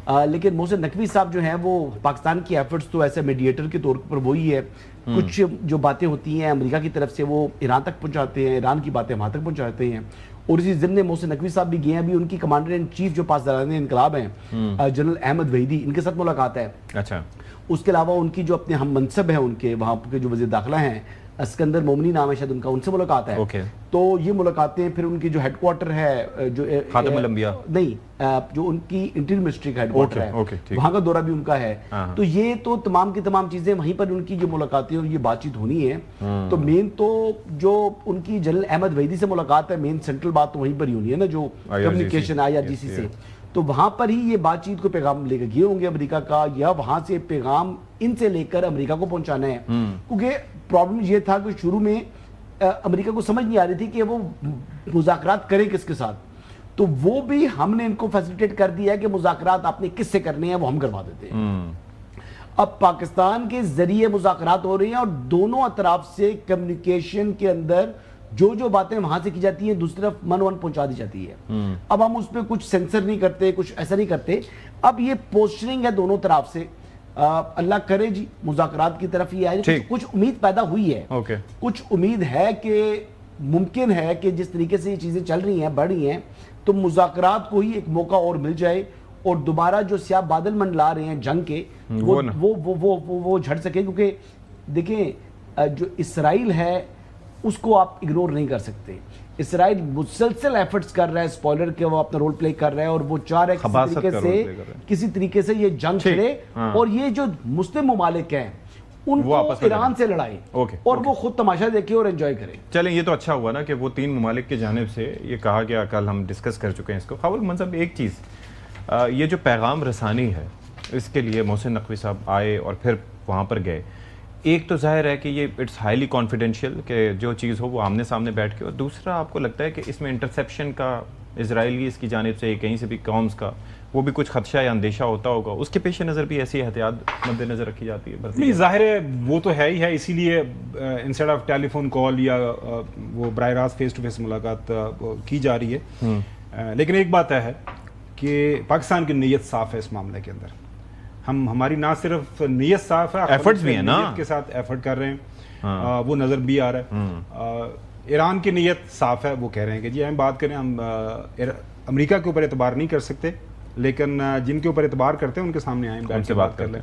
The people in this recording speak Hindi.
लेकिन मोहसिन नकवी साहब जो हैं वो पाकिस्तान की एफर्ट्स तो ऐसे मीडिएटर के तौर पर वही है, कुछ जो बातें होती हैं अमेरिका की तरफ से वो ईरान तक पहुंचाते हैं, ईरान की बातें वहाँ तक पहुंचाते हैं। और इसी ज़िम्न मोहसिन नकवी साहब भी गए हैं, अभी उनकी कमांडर इन चीफ जो पासदारान इनकलाब हैं जनरल अहमद वहीदी, इनके साथ मुलाकात है। अच्छा, उसके अलावा उनकी जो अपने हम मनसब हैं उनके वहाँ के जो वज़ीर दाखिला हैं अस्कंदर मोमनी नाम है शायद उनका, उनसे मुलाकात है। ओके। तो ये मुलाकातें फिर उनकी जो हेडक्वार्टर है जो खातमुल अंबिया नहीं जो उनकी इंटीरियर मिनिस्ट्री का हेडक्वार्टर है वहाँ का दौरा भी उनका है। तो ये तो तमाम की तमाम चीजें वहीं पर उनकी जो मुलाकातें और ये बातचीत होनी है। तो मेन तो जो उनकी जनरल अहमद वहीदी से मुलाकात है, मेन सेंट्रल बात तो वहीं पर ही होनी है ना, जो कम्युनिकेशन IRGC से, तो वहां पर ही ये बातचीत को पैगाम लेकर गए होंगे अमेरिका का, या वहां से पैगाम इनसे लेकर अमेरिका को पहुंचाना है। क्योंकि प्रॉब्लम ये था कि शुरू में अमेरिका को समझ नहीं आ रही थी कि वो मुज़ाकरात करें किसके साथ, तो वो भी हमने इनको फैसिलिटेट कर दिया है कि मुज़ाकरात आपने किससे करने हैं वो हम करवा देते हैं। अब पाकिस्तान के जरिए मुज़ाकरात हो रही हैं और दोनों अतराफ से कम्युनिकेशन के अंदर जो जो बातें वहां से की जाती हैं दूसरी तरफ मन पहुंचा दी जाती है। अब हम उस पर कुछ सेंसर नहीं करते, कुछ ऐसा नहीं करते। अब ये पोस्टरिंग है दोनों तरफ से, अल्लाह करे जी मुज़ाकरात की तरफ ही आए। कुछ उम्मीद पैदा हुई है। कुछ उम्मीद है कि मुमकिन है कि जिस तरीके से ये चीजें चल रही हैं, बढ़ रही हैं, तो मुज़ाकरात को ही एक मौका और मिल जाए और दोबारा जो स्याह बादल मंडला रहे हैं जंग के वो झड़ सके। क्योंकि देखें जो इसराइल है उसको आप इग्नोर नहीं कर सकते। इसराइल मुसलसल एफर्ट्स कर रहा है, स्पॉइलर के वो अपना रोल प्ले कर रहा है और वो चाह रहा है किसी तरीके से ये जंग छिड़े और ये जो मुस्लिम ममालिक हैं उनको ईरान से लड़ाई और वो खुद तमाशा देखे और एंजॉय करें। चलें, ये तो अच्छा हुआ ना कि वो 3 ममालिक की जानिब से ये कहा गया, कल हम डिस्कस कर चुके हैं इसको। खबर मतलब एक चीज़, ये जो पैगाम रसानी है इसके लिए मोहसिन नकवी साहब आए और फिर वहाँ पर गए। एक तो जाहिर है कि ये इट्स हाईली कॉन्फिडेंशियल कि जो चीज़ हो वो आमने सामने बैठ के, और दूसरा आपको लगता है कि इसमें इंटरसेप्शन का इजराइली इसकी जानिब से कहीं से भी कौम्स का वो भी कुछ खदशा या अंदेशा होता होगा, उसके पेश नज़र भी ऐसी एहतियात मद्देनज़र रखी जाती है? नहीं, जाहिर है वो तो है ही है, इसीलिए इंस्टेड ऑफ टेलीफोन कॉल या वो बराह रास्त फेस टू फेस मुलाकात की जा रही है। लेकिन एक बात है कि पाकिस्तान की नीयत साफ़ है इस मामले के अंदर। हमारी ना सिर्फ नीयत साफ है, एफर्ट्स भी है ना, नीयत के साथ एफर्ट कर रहे हैं। वो नज़र भी आ रहा है। ईरान की नीयत साफ है, वो कह रहे हैं कि जी हम बात करें, हम अमेरिका के ऊपर एतबार नहीं कर सकते, लेकिन जिनके ऊपर एतबार करते हैं उनके सामने आए बैठ के बात कर लें।